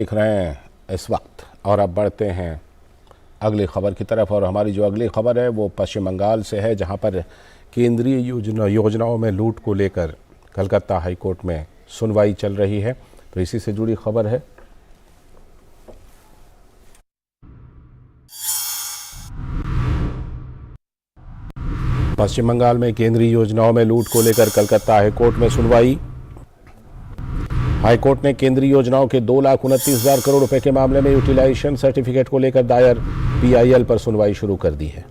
देख रहे हैं इस वक्त। और अब बढ़ते हैं अगली खबर की तरफ। और हमारी जो अगली खबर है वो पश्चिम बंगाल से है, जहां पर केंद्रीय योजनाओं में लूट को लेकर कलकत्ता हाई कोर्ट में सुनवाई चल रही है। तो इसी से जुड़ी खबर है। पश्चिम बंगाल में केंद्रीय योजनाओं में लूट को लेकर कलकत्ता हाई कोर्ट में सुनवाई। हाईकोर्ट ने केंद्रीय योजनाओं के 2,29,000 करोड़ रुपए के मामले में यूटिलाइजेशन सर्टिफिकेट को लेकर दायर पीआईएल पर सुनवाई शुरू कर दी है।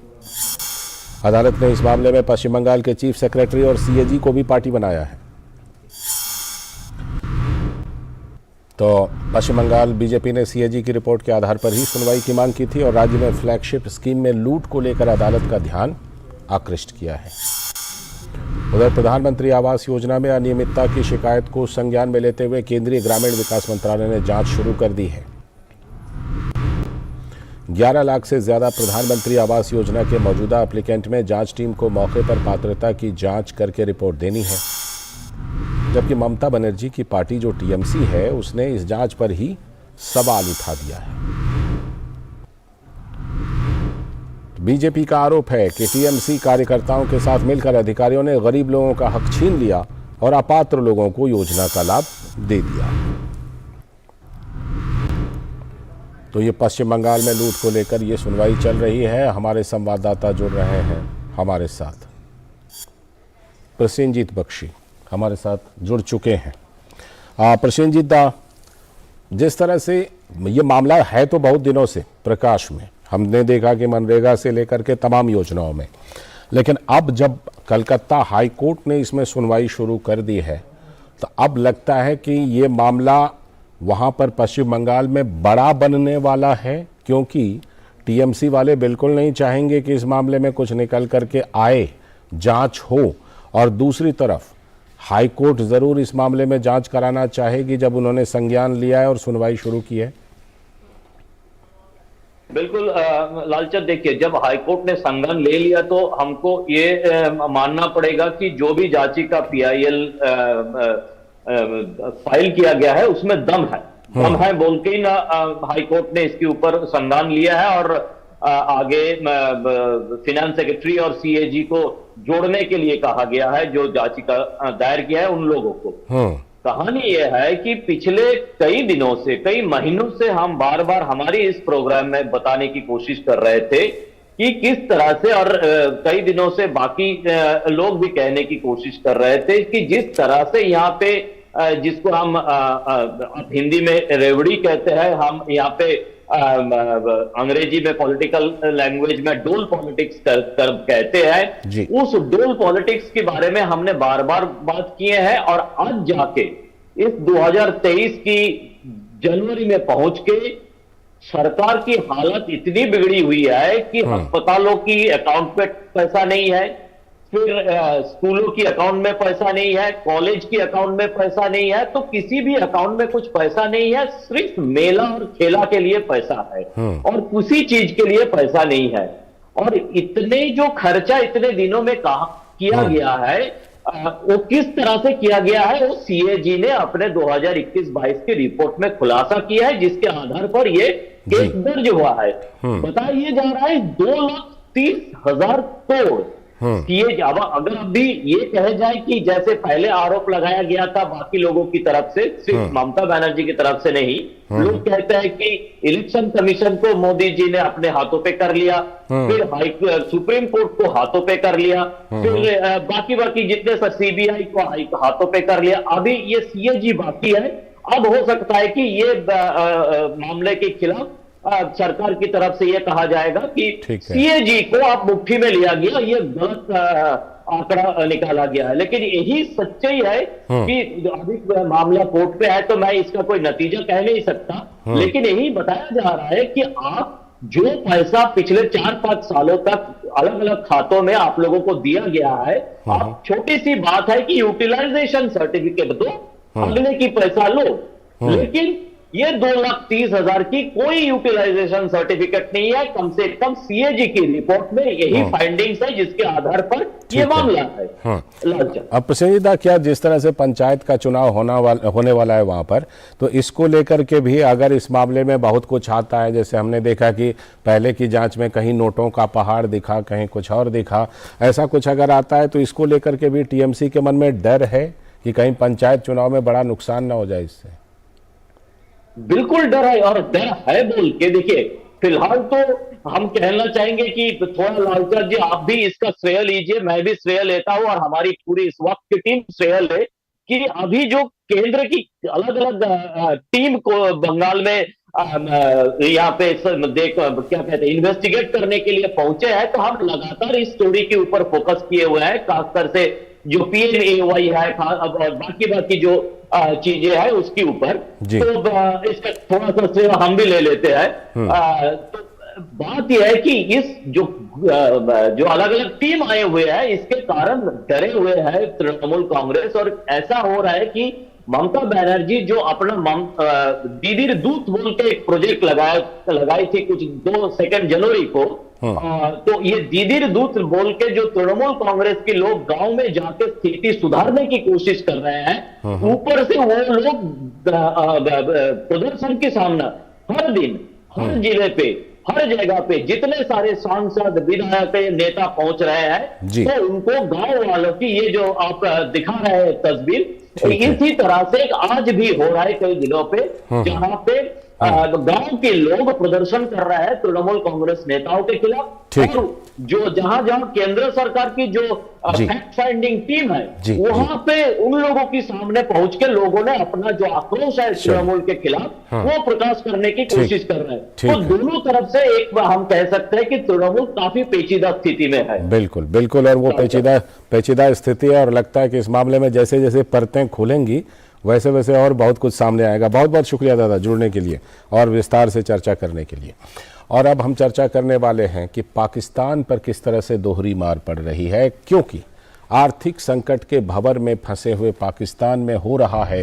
अदालत ने इस मामले में पश्चिम बंगाल के चीफ सेक्रेटरी और सीएजी को भी पार्टी बनाया है। तो पश्चिम बंगाल बीजेपी ने सीएजी की रिपोर्ट के आधार पर ही सुनवाई की मांग की थी और राज्य में फ्लैगशिप स्कीम में लूट को लेकर अदालत का ध्यान आकृष्ट किया है। उधर प्रधानमंत्री आवास योजना में अनियमितता की शिकायत को संज्ञान में लेते हुए केंद्रीय ग्रामीण विकास मंत्रालय ने जांच शुरू कर दी है। 11 लाख से ज्यादा प्रधानमंत्री आवास योजना के मौजूदा एप्लीकेंट में जांच टीम को मौके पर पात्रता की जांच करके रिपोर्ट देनी है, जबकि ममता बनर्जी की पार्टी जो टीएमसी है उसने इस जांच पर ही सवाल उठा दिया है। बीजेपी का आरोप है कि टीएमसी कार्यकर्ताओं के साथ मिलकर अधिकारियों ने गरीब लोगों का हक छीन लिया और अपात्र लोगों को योजना का लाभ दे दिया। तो ये पश्चिम बंगाल में लूट को लेकर ये सुनवाई चल रही है। हमारे संवाददाता जुड़ रहे हैं हमारे साथ। प्रसेनजीत बख्शी हमारे साथ जुड़ चुके हैं। प्रसेनजीत दा, जिस तरह से ये मामला है तो बहुत दिनों से प्रकाश में, हमने देखा कि मनरेगा से लेकर के तमाम योजनाओं में, लेकिन अब जब कलकत्ता हाई कोर्ट ने इसमें सुनवाई शुरू कर दी है तो अब लगता है कि ये मामला वहाँ पर पश्चिम बंगाल में बड़ा बनने वाला है, क्योंकि टीएमसी वाले बिल्कुल नहीं चाहेंगे कि इस मामले में कुछ निकल करके आए, जांच हो। और दूसरी तरफ हाई कोर्ट ज़रूर इस मामले में जांच कराना चाहेगी जब उन्होंने संज्ञान लिया है और सुनवाई शुरू की है। बिल्कुल लालचंद, देखिए, जब हाईकोर्ट ने संज्ञान ले लिया तो हमको ये मानना पड़ेगा कि जो भी याचिका पीआईएल फाइल किया गया है उसमें दम है बोल के ही ना हाईकोर्ट ने इसके ऊपर संज्ञान लिया है और आगे फिनेंस सेक्रेटरी और सीएजी को जोड़ने के लिए कहा गया है जो याचिका दायर किया है उन लोगों को। कहानी यह है कि पिछले कई दिनों से, कई महीनों से हम बार बार हमारी इस प्रोग्राम में बताने की कोशिश कर रहे थे कि किस तरह से, और कई दिनों से बाकी लोग भी कहने की कोशिश कर रहे थे कि जिस तरह से यहाँ पे जिसको हम हिंदी में रेवड़ी कहते हैं, हम यहाँ पे अंग्रेजी में पॉलिटिकल लैंग्वेज में डोल पॉलिटिक्स कहते हैं, उस डोल पॉलिटिक्स के बारे में हमने बार बार बात किए हैं। और आज जाके इस 2023 की जनवरी में पहुंच के सरकार की हालत इतनी बिगड़ी हुई है कि अस्पतालों की अकाउंट पे पैसा नहीं है, फिर स्कूलों की अकाउंट में पैसा नहीं है, कॉलेज की अकाउंट में पैसा नहीं है, तो किसी भी अकाउंट में कुछ पैसा नहीं है। सिर्फ मेला और खेला के लिए पैसा है और किसी चीज के लिए पैसा नहीं है। और इतने जो खर्चा इतने दिनों में किया गया है, वो किस तरह से किया गया है, वो सीएजी ने अपने 2021-22 की रिपोर्ट में खुलासा किया है, जिसके आधार पर ये केस दर्ज हुआ है। बताया जा रहा है 2,30,000 करोड़। अब अगर अभी ये कहे जाए कि जैसे पहले आरोप लगाया गया था बाकी लोगों की तरफ से, सिर्फ ममता बनर्जी की तरफ से नहीं, लोग कहते हैं कि इलेक्शन कमीशन को मोदी जी ने अपने हाथों पे कर लिया, फिर सुप्रीम कोर्ट को हाथों पे कर लिया, फिर बाकी जितने सीबीआई को हाथों पे कर लिया, अभी ये सीएजी बाकी है। अब हो सकता है कि ये मामले के खिलाफ सरकार की तरफ से यह कहा जाएगा कि सीएजी को आप मुट्ठी में लिया गया, ये गलत आंकड़ा निकाला गया है। लेकिन यही सच्चाई है कि अभी मामला कोर्ट पे है तो मैं इसका कोई नतीजा कह नहीं सकता, लेकिन यही बताया जा रहा है कि आप जो पैसा पिछले 4-5 सालों तक अलग अलग खातों में आप लोगों को दिया गया है, आप छोटी सी बात है कि यूटिलाइजेशन सर्टिफिकेट दो, अगले की पैसा लो, लेकिन ये 2,30,000 की कोई यूटिलाइजेशन सर्टिफिकेट नहीं है। कम से कम सीएजी की रिपोर्ट में यही फाइंडिंग्स है जिसके आधार पर ये मामला है। लालचंद, अब प्रसेनजीत क्या जिस तरह से पंचायत का चुनाव होने वाला है वहां पर, तो इसको लेकर के भी अगर इस मामले में बहुत कुछ आता है, जैसे हमने देखा कि पहले की जांच में कहीं नोटों का पहाड़ दिखा, कहीं कुछ और दिखा, ऐसा कुछ अगर आता है तो इसको लेकर के भी टीएमसी के मन में डर है कि कहीं पंचायत चुनाव में बड़ा नुकसान ना हो जाए इससे? बिल्कुल डर है, और डर है बोल के देखिए, फिलहाल तो हम कहना चाहेंगे कि थोड़ा लालचंद जी आप भी इसका श्रेय लीजिए, मैं भी श्रेय लेता हूं और हमारी पूरी इस वक्त की टीम श्रेय ले कि अभी जो केंद्र की अलग अलग टीम को बंगाल में यहाँ पे देख क्या कहते हैं इन्वेस्टिगेट करने के लिए पहुंचे हैं, तो हम लगातार इस स्टोरी के ऊपर फोकस किए हुए हैं, खासकर से जो पीएमएवाई है और बाकी जो चीजें हैं उसके ऊपर। तो इसका थोड़ा सा श्रेय हम भी ले लेते हैं। तो बात यह है कि इस जो अलग अलग टीम आए हुए हैं इसके कारण डरे हुए है तृणमूल कांग्रेस, और ऐसा हो रहा है कि ममता बनर्जी जो अपना दीदीर दूत बोल के एक प्रोजेक्ट लगाई थी कुछ 2 जनवरी को, तो ये दीदीर दूत बोल के जो तृणमूल कांग्रेस के लोग गांव में जाकर स्थिति सुधारने की कोशिश कर रहे हैं, ऊपर से वो लोग प्रदर्शन के सामने हर दिन हर जिले पे हर जगह पे जितने सारे सांसद विधायक नेता पहुंच रहे हैं, तो उनको गांव वालों की ये जो आप दिखा रहे हैं तस्वीर, इसी तरह से आज भी हो रहा है कई जिलों पे जहां पे गांव के लोग प्रदर्शन कर रहे हैं तृणमूल कांग्रेस नेताओं के खिलाफ, और जो जहां जहां केंद्र सरकार की जो फैक्ट फाइंडिंग टीम है वहां पे उन लोगों के सामने पहुंच के लोगों ने अपना जो आक्रोश है तृणमूल के खिलाफ वो प्रकाश करने की कोशिश कर रहे हैं। तो दोनों तरफ से एक हम कह सकते हैं कि तृणमूल काफी पेचीदा स्थिति में है। बिल्कुल बिल्कुल, और वो पेचीदा स्थिति है, और लगता है कि इस मामले में जैसे जैसे परतें खुलेंगी वैसे वैसे और बहुत कुछ सामने आएगा। बहुत बहुत शुक्रिया दादा जुड़ने के लिए और विस्तार से चर्चा करने के लिए। और अब हम चर्चा करने वाले हैं कि पाकिस्तान पर किस तरह से दोहरी मार पड़ रही है, क्योंकि आर्थिक संकट के भंवर में फंसे हुए पाकिस्तान में हो रहा है